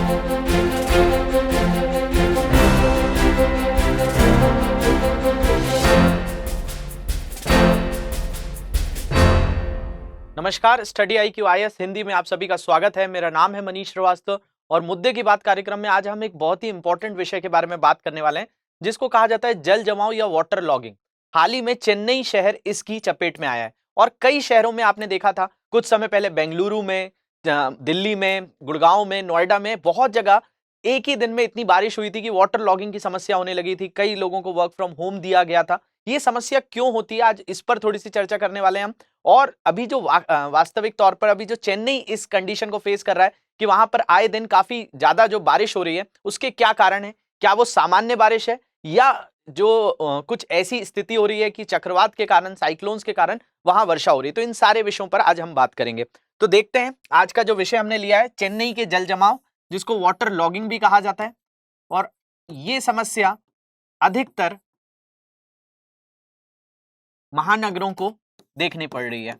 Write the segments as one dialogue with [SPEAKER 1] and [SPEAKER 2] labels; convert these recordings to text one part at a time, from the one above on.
[SPEAKER 1] नमस्कार, study IQ IAS Hindi में आप सभी का स्वागत है। मेरा नाम है मनीष श्रीवास्तव और मुद्दे की बात कार्यक्रम में आज हम एक बहुत ही इंपॉर्टेंट विषय के बारे में बात करने वाले हैं, जिसको कहा जाता है जल जमाव या वाटर लॉगिंग। हाल ही में चेन्नई शहर इसकी चपेट में आया है और कई शहरों में आपने देखा था कुछ समय पहले बेंगलुरु में, दिल्ली में, गुड़गांव में, नोएडा में बहुत जगह एक ही दिन में इतनी बारिश हुई थी कि वाटर लॉगिंग की समस्या होने लगी थी। कई लोगों को वर्क फ्रॉम होम दिया गया था। ये समस्या क्यों होती है, आज इस पर थोड़ी सी चर्चा करने वाले हैं हम। और अभी जो वास्तविक तौर पर अभी जो चेन्नई इस कंडीशन को फेस कर रहा है कि वहां पर आए दिन काफी ज्यादा जो बारिश हो रही है, उसके क्या कारण है? क्या वो सामान्य बारिश है या जो कुछ ऐसी स्थिति हो रही है कि चक्रवात के कारण, साइक्लोन्स के कारण वहां वर्षा हो रही है? तो इन सारे विषयों पर आज हम बात करेंगे। तो देखते हैं, आज का जो विषय हमने लिया है चेन्नई के जल जमाव, जिसको वाटर लॉगिंग भी कहा जाता है। और ये समस्या अधिकतर महानगरों को देखनी पड़ रही है।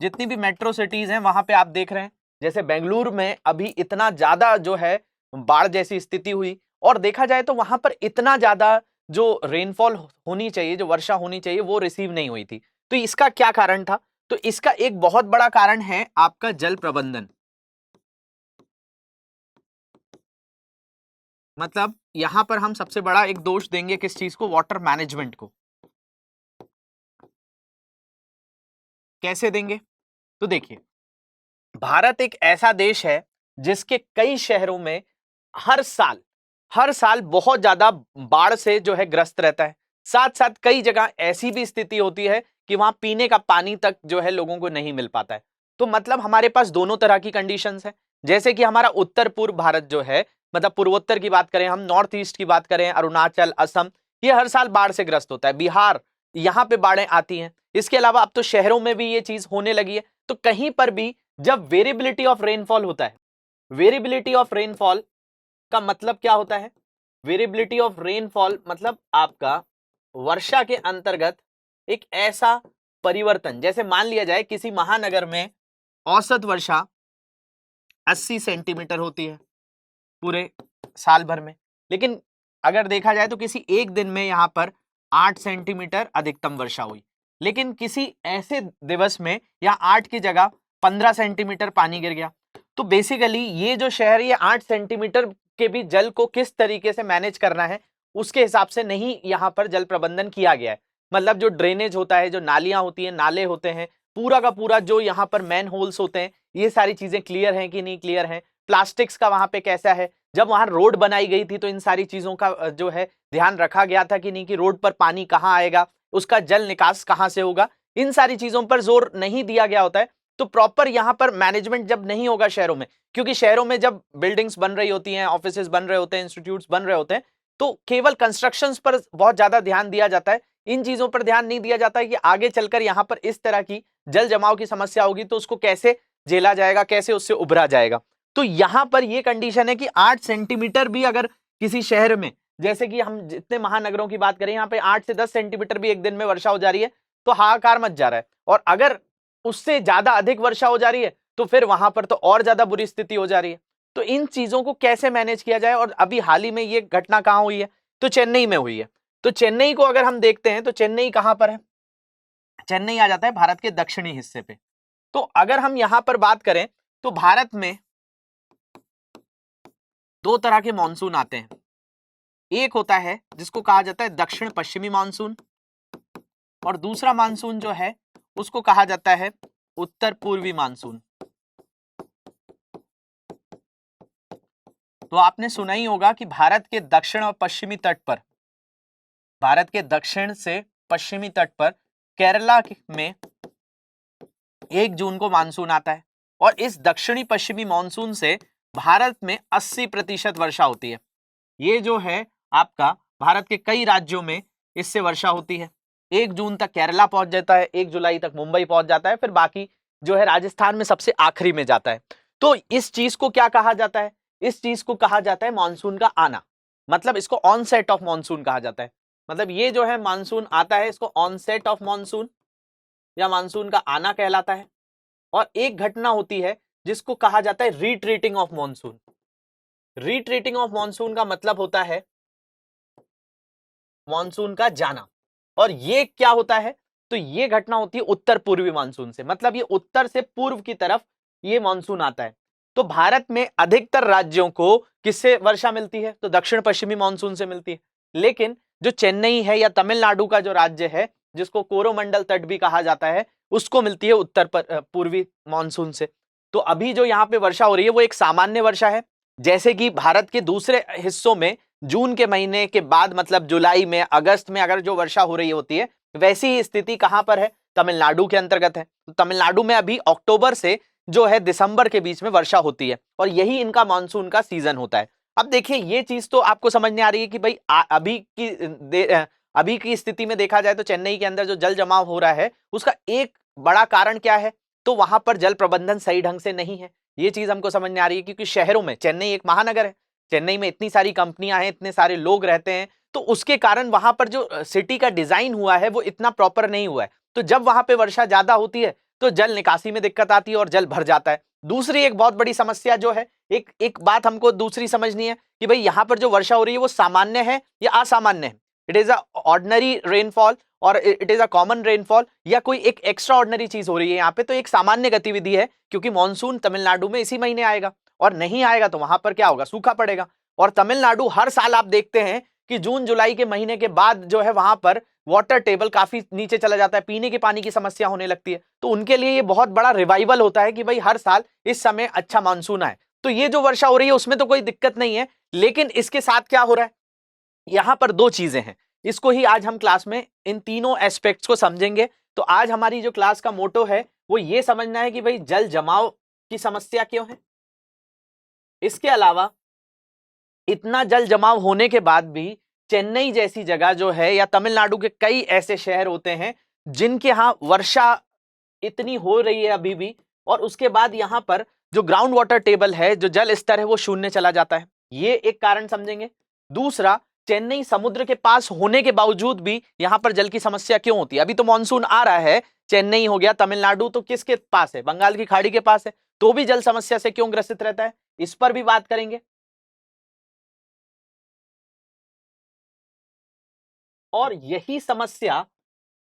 [SPEAKER 1] जितनी भी मेट्रो सिटीज हैं वहां पे आप देख रहे हैं, जैसे बेंगलुरु में अभी इतना ज्यादा जो है बाढ़ जैसी स्थिति हुई, और देखा जाए तो वहां पर इतना ज्यादा जो रेनफॉल होनी चाहिए, जो वर्षा होनी चाहिए, वो रिसीव नहीं हुई थी। तो इसका क्या कारण था? तो इसका एक बहुत बड़ा कारण है आपका जल प्रबंधन। मतलब यहां पर हम सबसे बड़ा एक दोष देंगे किस चीज को? वाटर मैनेजमेंट को। कैसे देंगे? तो देखिए, भारत एक ऐसा देश है जिसके कई शहरों में हर साल बहुत ज्यादा बाढ़ से जो है ग्रस्त रहता है। साथ साथ कई जगह ऐसी भी स्थिति होती है कि वहां पीने का पानी तक जो है लोगों को नहीं मिल पाता है। तो मतलब हमारे पास दोनों तरह की कंडीशंस है। जैसे कि हमारा उत्तर पूर्व भारत जो है, मतलब पूर्वोत्तर की बात करें, हम नॉर्थ ईस्ट की बात करें, अरुणाचल, असम, ये हर साल बाढ़ से ग्रस्त होता है। बिहार, यहां पे बाढ़ें आती हैं। इसके अलावा अब तो शहरों में भी ये चीज होने लगी है। तो कहीं पर भी जब वेरिएबिलिटी ऑफ रेनफॉल होता है, वेरिएबिलिटी ऑफ रेनफॉल का मतलब क्या होता है? वेरिएबिलिटी ऑफ रेनफॉल मतलब आपका वर्षा के अंतर्गत एक ऐसा परिवर्तन, जैसे मान लिया जाए किसी महानगर में औसत वर्षा 80 सेंटीमीटर होती है पूरे साल भर में, लेकिन अगर देखा जाए तो किसी एक दिन में यहां पर 8 सेंटीमीटर अधिकतम वर्षा हुई। लेकिन किसी ऐसे दिवस में या 8 की जगह 15 सेंटीमीटर पानी गिर गया। तो बेसिकली ये जो शहर, ये 8 सेंटीमीटर के भी जल को किस तरीके से मैनेज करना है, उसके हिसाब से नहीं यहां पर जल प्रबंधन किया गया है। मतलब जो ड्रेनेज होता है, जो नालियां होती हैं, नाले होते हैं, पूरा का पूरा जो यहाँ पर मैन होल्स होते हैं, ये सारी चीजें क्लियर हैं कि नहीं क्लियर हैं। प्लास्टिक्स का वहां पे कैसा है? जब वहां रोड बनाई गई थी तो इन सारी चीजों का जो है ध्यान रखा गया था कि नहीं, कि रोड पर पानी कहाँ आएगा, उसका जल निकास कहाँ से होगा, इन सारी चीजों पर जोर नहीं दिया गया होता है। तो प्रॉपर यहाँ पर मैनेजमेंट जब नहीं होगा शहरों में, क्योंकि शहरों में जब बिल्डिंग्स बन रही होती हैं, ऑफिसेज बन रहे होते हैं, इंस्टीट्यूट्स बन रहे होते हैं, तो केवल कंस्ट्रक्शंस पर बहुत ज्यादा ध्यान दिया जाता है। इन चीजों पर ध्यान नहीं दिया जाता है कि आगे चलकर यहाँ पर इस तरह की जल जमाव की समस्या होगी तो उसको कैसे झेला जाएगा, कैसे उससे उभरा जाएगा। तो यहां पर यह कंडीशन है कि 8 सेंटीमीटर भी अगर किसी शहर में, जैसे कि हम जितने महानगरों की बात करें, यहाँ पे 8 से 10 सेंटीमीटर भी एक दिन में वर्षा हो जा रही है तो हाहाकार मच जा रहा है। और अगर उससे ज्यादा अधिक वर्षा हो जा रही है तो फिर वहां पर तो और ज्यादा बुरी स्थिति हो जा रही है। तो इन चीजों को कैसे मैनेज किया जाए? और अभी हाल ही में ये घटना कहां हुई है? तो चेन्नई में हुई है। तो चेन्नई को अगर हम देखते हैं तो चेन्नई कहां पर है? चेन्नई आ जाता है भारत के दक्षिणी हिस्से पे। तो अगर हम यहां पर बात करें तो भारत में दो तरह के मानसून आते हैं। एक होता है जिसको कहा जाता है दक्षिण पश्चिमी मानसून, और दूसरा मानसून जो है उसको कहा जाता है उत्तर पूर्वी मानसून। तो आपने सुना ही होगा कि भारत के दक्षिण और पश्चिमी तट पर, भारत के दक्षिण से पश्चिमी तट पर केरला में 1 जून को मानसून आता है, और इस दक्षिणी पश्चिमी मानसून से भारत में 80% वर्षा होती है। ये जो है आपका भारत के कई राज्यों में इससे वर्षा होती है। 1 जून तक केरला पहुंच जाता है, 1 जुलाई तक मुंबई पहुंच जाता है, फिर बाकी जो है राजस्थान में सबसे आखिरी में जाता है। तो इस चीज को क्या कहा जाता है? इस चीज को कहा जाता है मानसून का आना। मतलब इसको ऑनसेट ऑफ मानसून कहा जाता है। मतलब ये जो है मानसून आता है, इसको ऑनसेट ऑफ मानसून या मानसून का आना कहलाता है। और एक घटना होती है जिसको कहा जाता है retreating of monsoon. Retreating of monsoon का मतलब होता है मॉनसून का जाना। और ये क्या होता है? तो ये घटना होती है उत्तर पूर्वी मानसून से, मतलब ये उत्तर से पूर्व की तरफ ये मानसून आता है। तो भारत में अधिकतर राज्यों को किससे वर्षा मिलती है? तो दक्षिण पश्चिमी मानसून से मिलती है। लेकिन जो चेन्नई है या तमिलनाडु का जो राज्य है, जिसको कोरोमंडल तट भी कहा जाता है, उसको मिलती है उत्तर पूर्वी मानसून से। तो अभी जो यहाँ पे वर्षा हो रही है वो एक सामान्य वर्षा है। जैसे कि भारत के दूसरे हिस्सों में जून के महीने के बाद, मतलब जुलाई में, अगस्त में अगर जो वर्षा हो रही होती है, वैसी ही स्थिति कहां पर है? तमिलनाडु के अंतर्गत है। तो तमिलनाडु में अभी अक्टूबर से जो है दिसंबर के बीच में वर्षा होती है, और यही इनका मानसून का सीजन होता है। अब देखिए, ये चीज तो आपको समझ में आ रही है कि भाई अभी की स्थिति में देखा जाए तो चेन्नई के अंदर जो जल जमाव हो रहा है उसका एक बड़ा कारण क्या है? तो वहां पर जल प्रबंधन सही ढंग से नहीं है। ये चीज हमको समझ में आ रही है, क्योंकि शहरों में, चेन्नई एक महानगर है, चेन्नई में इतनी सारी कंपनियां हैं, इतने सारे लोग रहते हैं, तो उसके कारण वहां पर जो सिटी का डिजाइन हुआ है वो इतना प्रॉपर नहीं हुआ है। तो जब वहां पे वर्षा ज्यादा होती है तो जल निकासी में दिक्कत आती है और जल भर जाता है। दूसरी एक बहुत बड़ी समस्या जो है, एक बात हमको दूसरी समझनी है कि भाई यहां पर जो वर्षा हो रही है वो सामान्य है या असामान्य है? It is a ordinary rainfall और it is a common rainfall, या कोई एक एक्स्ट्रा ऑर्डिनरी चीज हो रही है यहाँ पे? तो एक सामान्य गतिविधि है, क्योंकि मानसून तमिलनाडु में इसी महीने आएगा, और नहीं आएगा तो वहां पर क्या होगा? सूखा पड़ेगा। और तमिलनाडु हर साल आप देखते हैं कि जून जुलाई के महीने के बाद जो है वहां पर वाटर टेबल काफी नीचे चला जाता है, पीने के पानी की समस्या होने लगती है। तो उनके लिए ये बहुत बड़ा रिवाइवल होता है कि भाई हर साल इस समय अच्छा मानसून आए। तो ये जो वर्षा हो रही है उसमें तो कोई दिक्कत नहीं है, लेकिन इसके साथ क्या हो रहा है? यहां पर दो चीजें हैं, इसको ही आज हम क्लास में इन तीनों एस्पेक्ट्स को समझेंगे। तो आज हमारी जो क्लास का मोटो है वो ये समझना है कि भाई जल जमाव की समस्या क्यों है। इसके अलावा इतना जल जमाव होने के बाद भी चेन्नई जैसी जगह जो है, या तमिलनाडु के कई ऐसे शहर होते हैं जिनके यहां वर्षा इतनी हो रही है अभी भी, और उसके बाद यहां पर जो ग्राउंड वाटर टेबल है, जो जल स्तर है, वो शून्य चला जाता है। ये एक कारण समझेंगे। दूसरा, चेन्नई समुद्र के पास होने के बावजूद भी यहां पर जल की समस्या क्यों होती है? अभी तो मानसून आ रहा है, चेन्नई हो गया, तमिलनाडु तो किसके पास है? बंगाल की खाड़ी के पास है, तो भी जल समस्या से क्यों ग्रसित रहता है? इस पर भी बात करेंगे। और यही समस्या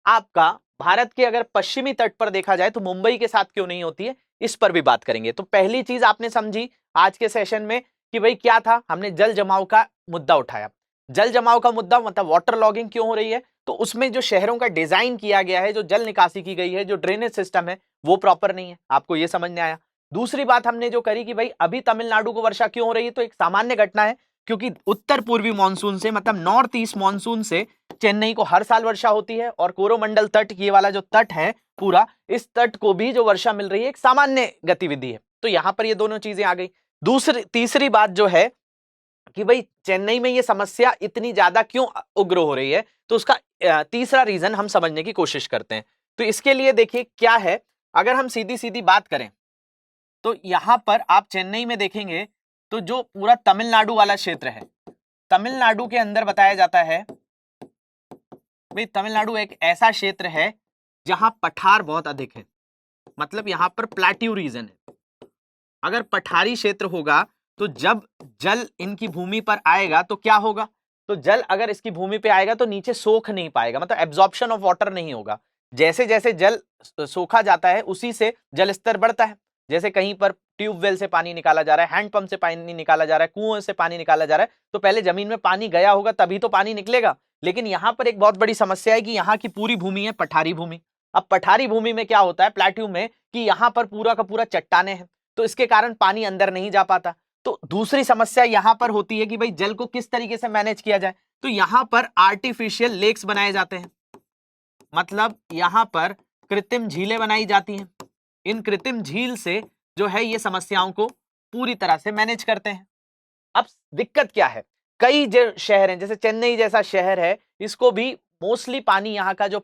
[SPEAKER 1] आपका भारत के अगर पश्चिमी तट पर देखा जाए तो मुंबई के साथ क्यों नहीं होती है, इस पर भी बात करेंगे। तो पहली चीज आपने समझी आज के सेशन में कि भाई क्या था, हमने जल जमाव का मुद्दा उठाया। जल जमाव का मुद्दा मतलब वाटर लॉगिंग क्यों हो रही है, तो उसमें जो शहरों का डिजाइन किया गया है, जो जल निकासी की गई है, जो ड्रेनेज सिस्टम है, वो प्रॉपर नहीं है। आपको ये समझ में आया। दूसरी बात हमने जो करी कि भाई अभी तमिलनाडु को वर्षा क्यों हो रही है, तो एक सामान्य घटना है, क्योंकि उत्तर पूर्वी मानसून से, मतलब नॉर्थ ईस्ट मानसून से चेन्नई को हर साल वर्षा होती है, और कोरोमंडल तट, ये वाला जो तट है पूरा, इस तट को भी जो वर्षा मिल रही है एक सामान्य गतिविधि है। तो यहां पर ये दोनों चीजें आ गई। तीसरी बात जो है कि भाई चेन्नई में ये समस्या इतनी ज्यादा क्यों उग्र हो रही है, तो उसका तीसरा रीजन हम समझने की कोशिश करते हैं। तो इसके लिए देखिए क्या है, अगर हम सीधी सीधी बात करें तो यहां पर आप चेन्नई में देखेंगे तो जो पूरा तमिलनाडु वाला क्षेत्र है, तमिलनाडु के अंदर बताया जाता है भाई तमिलनाडु एक ऐसा क्षेत्र है जहां पठार बहुत अधिक है, मतलब यहां पर प्लेट्यू रीजन है। अगर पठारी क्षेत्र होगा तो जब जल इनकी भूमि पर आएगा तो क्या होगा, तो जल अगर इसकी भूमि पे आएगा तो नीचे सोख नहीं पाएगा, मतलब एब्जॉर्प्शन ऑफ वाटर नहीं होगा। जैसे जैसे जल सोखा जाता है उसी से जल स्तर बढ़ता है। जैसे कहीं पर ट्यूबवेल से पानी निकाला जा रहा है, हैंडपंप से पानी निकाला जा रहा है, कुएं से पानी निकाला जा रहा है, तो पहले जमीन में पानी गया होगा तभी तो पानी निकलेगा। लेकिन यहां पर एक बहुत बड़ी समस्या है कि यहाँ की पूरी भूमि है पठारी भूमि। अब पठारी भूमि में क्या होता है प्लेट्यू में, कि यहाँ पर पूरा का पूरा चट्टाने हैं, तो इसके कारण पानी अंदर नहीं जा पाता। तो दूसरी समस्या यहां पर होती है कि भाई जल को किस तरीके से मैनेज किया जाए, तो यहां पर आर्टिफिशियल लेक्स बनाए जाते हैं, मतलब यहां पर कृत्रिम झीलें बनाई जाती हैं। इन कृत्रिम झील से जो है ये समस्याओं को पूरी तरह से मैनेज करते हैं। अब दिक्कत क्या है, कई जो शहर हैं जैसे चेन्नई जैसा शहर है, इसको भी मोस्टली पानी यहाँ का जो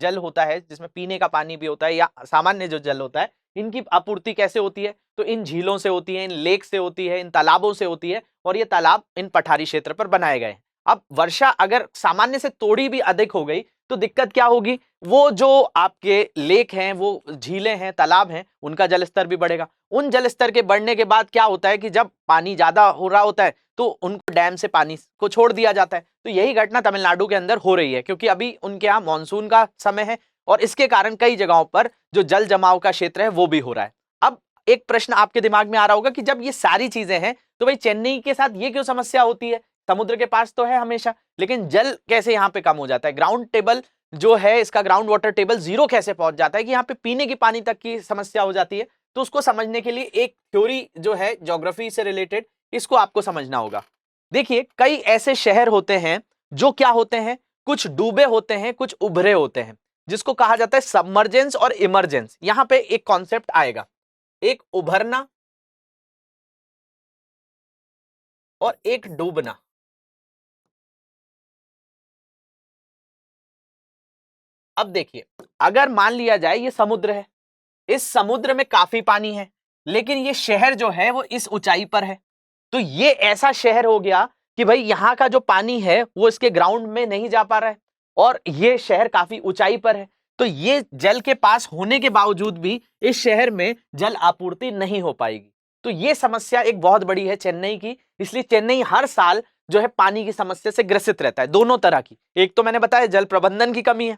[SPEAKER 1] जल होता है, जिसमें पीने का पानी भी होता है या सामान्य जो जल होता है, इनकी आपूर्ति कैसे होती है, तो इन झीलों से होती है, इन लेक से होती है, इन तालाबों से होती है, और ये तालाब इन पठारी क्षेत्र पर बनाए गए हैं। अब वर्षा अगर सामान्य से थोड़ी भी अधिक हो गई तो दिक्कत क्या होगी, वो जो आपके लेक हैं, वो झीलें हैं, तालाब हैं, उनका जल स्तर भी बढ़ेगा। उन जल स्तर के बढ़ने के बाद क्या होता है कि जब पानी ज्यादा हो रहा होता है तो उनको डैम से पानी को छोड़ दिया जाता है। तो यही घटना तमिलनाडु के अंदर हो रही है, क्योंकि अभी उनके यहाँ मानसून का समय है और इसके कारण कई जगहों पर जो जल जमाव का क्षेत्र है वो भी हो रहा है। अब एक प्रश्न आपके दिमाग में आ रहा होगा कि जब ये सारी चीजें हैं तो भाई चेन्नई के साथ ये क्यों समस्या होती है, समुद्र के पास तो है हमेशा, लेकिन जल कैसे यहाँ पे कम हो जाता है, ग्राउंड टेबल जो है इसका ग्राउंड वाटर टेबल जीरो कैसे पहुंच जाता है कि यहाँ पे पीने की पानी तक की समस्या हो जाती है। तो उसको समझने के लिए एक थ्योरी जो है ज्योग्राफी से रिलेटेड, इसको आपको समझना होगा। देखिए कई ऐसे शहर होते हैं जो क्या होते हैं, कुछ डूबे होते हैं, कुछ उभरे होते हैं, जिसको कहा जाता है सबमर्जेंस और इमरजेंस। यहां पे एक कॉन्सेप्ट आएगा, एक उभरना और एक डूबना। अब देखिए, अगर मान लिया जाए ये समुद्र है, इस समुद्र में काफी पानी है, लेकिन ये शहर जो है वो इस ऊंचाई पर है, तो ये ऐसा शहर हो गया कि भाई यहां का जो पानी है वो इसके ग्राउंड में नहीं जा पा रहा है और ये शहर काफी ऊंचाई पर है। तो ये जल के पास होने के बावजूद भी इस शहर में जल आपूर्ति नहीं हो पाएगी। तो ये समस्या एक बहुत बड़ी है चेन्नई की, इसलिए चेन्नई हर साल जो है पानी की समस्या से ग्रसित रहता है, दोनों तरह की। एक तो मैंने बताया जल प्रबंधन की कमी है,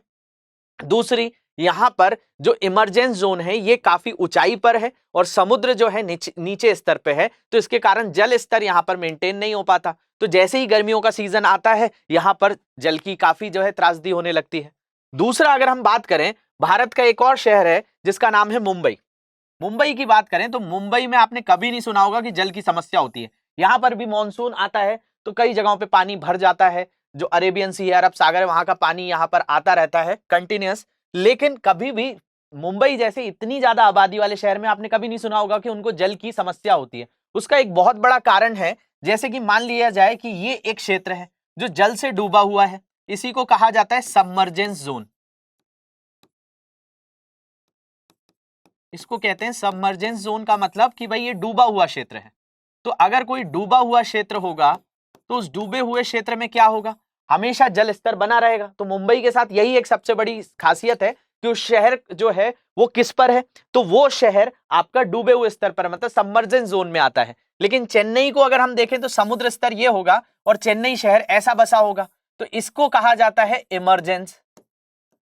[SPEAKER 1] दूसरी यहां पर जो इमरजेंस जोन है ये काफी ऊंचाई पर है और समुद्र जो है नीचे स्तर पे है, तो इसके कारण जल स्तर यहां पर मेंटेन नहीं हो पाता। तो जैसे ही गर्मियों का सीजन आता है यहां पर जल की काफी जो है त्रासदी होने लगती है। दूसरा, अगर हम बात करें भारत का एक और शहर है जिसका नाम है मुंबई। मुंबई की बात करें तो मुंबई में आपने कभी नहीं सुना होगा कि जल की समस्या होती है। यहां पर भी मानसून आता है तो कई जगहों पे पानी भर जाता है, जो अरेबियन सी है, अरब सागर है, वहां का पानी यहां पर आता रहता है कंटिन्यूअस। लेकिन कभी भी मुंबई जैसे इतनी ज्यादा आबादी वाले शहर में आपने कभी नहीं सुना होगा कि उनको जल की समस्या होती है। उसका एक बहुत बड़ा कारण है, जैसे कि मान लिया जाए कि ये एक क्षेत्र है जो जल से डूबा हुआ है, इसी को कहा जाता है सबमर्जेंस जोन। इसको कहते हैं सबमर्जेंस जोन, का मतलब कि भाई ये डूबा हुआ क्षेत्र है। तो अगर कोई डूबा हुआ क्षेत्र होगा तो उस डूबे हुए क्षेत्र में क्या होगा, हमेशा जल स्तर बना रहेगा। तो मुंबई के साथ यही एक सबसे बड़ी खासियत है कि उस शहर जो है वो किस पर है, तो वो शहर आपका डूबे हुए स्तर पर, मतलब सबमर्जेंस जोन में आता है। लेकिन चेन्नई को अगर हम देखें तो समुद्र स्तर ये होगा और चेन्नई शहर ऐसा बसा होगा, तो इसको कहा जाता है इमरजेंस।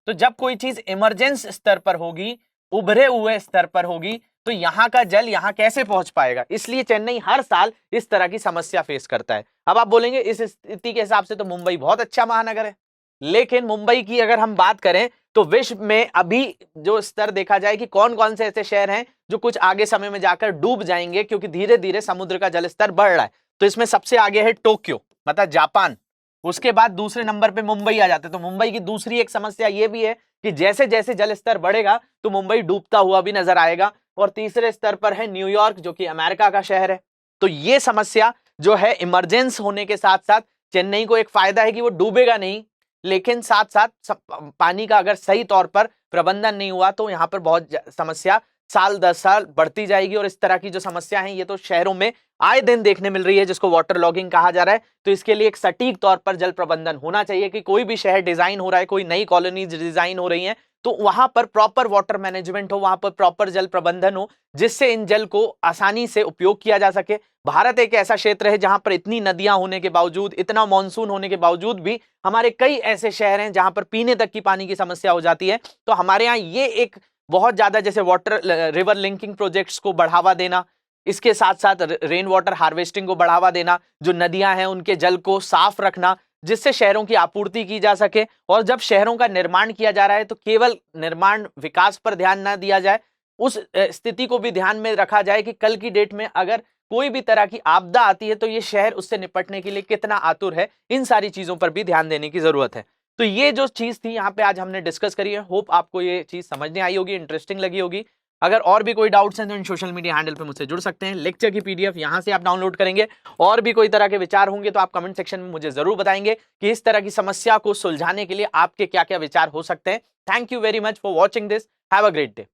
[SPEAKER 1] तो जब कोई चीज इमरजेंस स्तर पर होगी, उभरे हुए स्तर पर होगी, तो यहां का जल यहां कैसे पहुंच पाएगा, इसलिए चेन्नई हर साल इस तरह की समस्या फेस करता है। अब आप बोलेंगे इस स्थिति के हिसाब से तो मुंबई बहुत अच्छा महानगर है, लेकिन मुंबई की अगर हम बात करें तो विश्व में अभी जो स्तर देखा जाए कि कौन कौन से ऐसे शहर हैं जो कुछ आगे समय में जाकर डूब जाएंगे, क्योंकि धीरे धीरे समुद्र का जल स्तर बढ़ रहा है। तो इसमें सबसे आगे है टोक्यो, मतलब जापान। उसके बाद दूसरे नंबर पे मुंबई आ जाते हैं। तो मुंबई की दूसरी एक समस्या यह भी है कि जैसे जैसे जल स्तर बढ़ेगा तो मुंबई डूबता हुआ भी नजर आएगा। और तीसरे स्तर पर है न्यूयॉर्क, जो कि अमेरिका का शहर है। तो ये समस्या जो है इमरजेंस होने के साथ साथ चेन्नई को एक फायदा है कि वो डूबेगा नहीं, लेकिन साथ साथ पानी का अगर सही तौर पर प्रबंधन नहीं हुआ तो यहाँ पर बहुत समस्या साल 10 साल बढ़ती जाएगी। और इस तरह की जो समस्या है ये तो शहरों में आए दिन देखने मिल रही है, जिसको वाटर लॉगिंग कहा जा रहा है। तो इसके लिए एक सटीक तौर पर जल प्रबंधन होना चाहिए कि कोई भी शहर डिजाइन हो रहा है, कोई नई कॉलोनीज डिजाइन हो रही हैं, तो वहां पर प्रॉपर वाटर मैनेजमेंट हो, वहां पर प्रॉपर जल प्रबंधन हो, जिससे इन जल को आसानी से उपयोग किया जा सके। भारत एक ऐसा क्षेत्र है जहां पर इतनी नदियां होने के बावजूद, इतना मानसून होने के बावजूद भी हमारे कई ऐसे शहर हैं जहां पर पीने तक की पानी की समस्या हो जाती है। तो हमारे यहाँ ये एक बहुत ज्यादा, जैसे वाटर रिवर लिंकिंग प्रोजेक्ट्स को बढ़ावा देना, इसके साथ साथ रेन वाटर हार्वेस्टिंग को बढ़ावा देना, जो नदियां हैं उनके जल को साफ रखना, जिससे शहरों की आपूर्ति की जा सके। और जब शहरों का निर्माण किया जा रहा है तो केवल निर्माण विकास पर ध्यान ना दिया जाए, उस स्थिति को भी ध्यान में रखा जाए कि कल की डेट में अगर कोई भी तरह की आपदा आती है तो ये शहर उससे निपटने के लिए कितना आतुर है। इन सारी चीजों पर भी ध्यान देने की जरूरत है। तो ये जो चीज थी यहाँ पे आज हमने डिस्कस करी है। होप आपको ये चीज समझने आई होगी, इंटरेस्टिंग लगी होगी। अगर और भी कोई डाउट्स हैं तो इन सोशल मीडिया हैंडल पे मुझसे जुड़ सकते हैं। लेक्चर की पीडीएफ यहाँ से आप डाउनलोड करेंगे। और भी कोई तरह के विचार होंगे तो आप कमेंट सेक्शन में मुझे जरूर बताएंगे कि इस तरह की समस्या को सुलझाने के लिए आपके क्या क्या विचार हो सकते हैं। Thank you very much for watching this. Have a great day.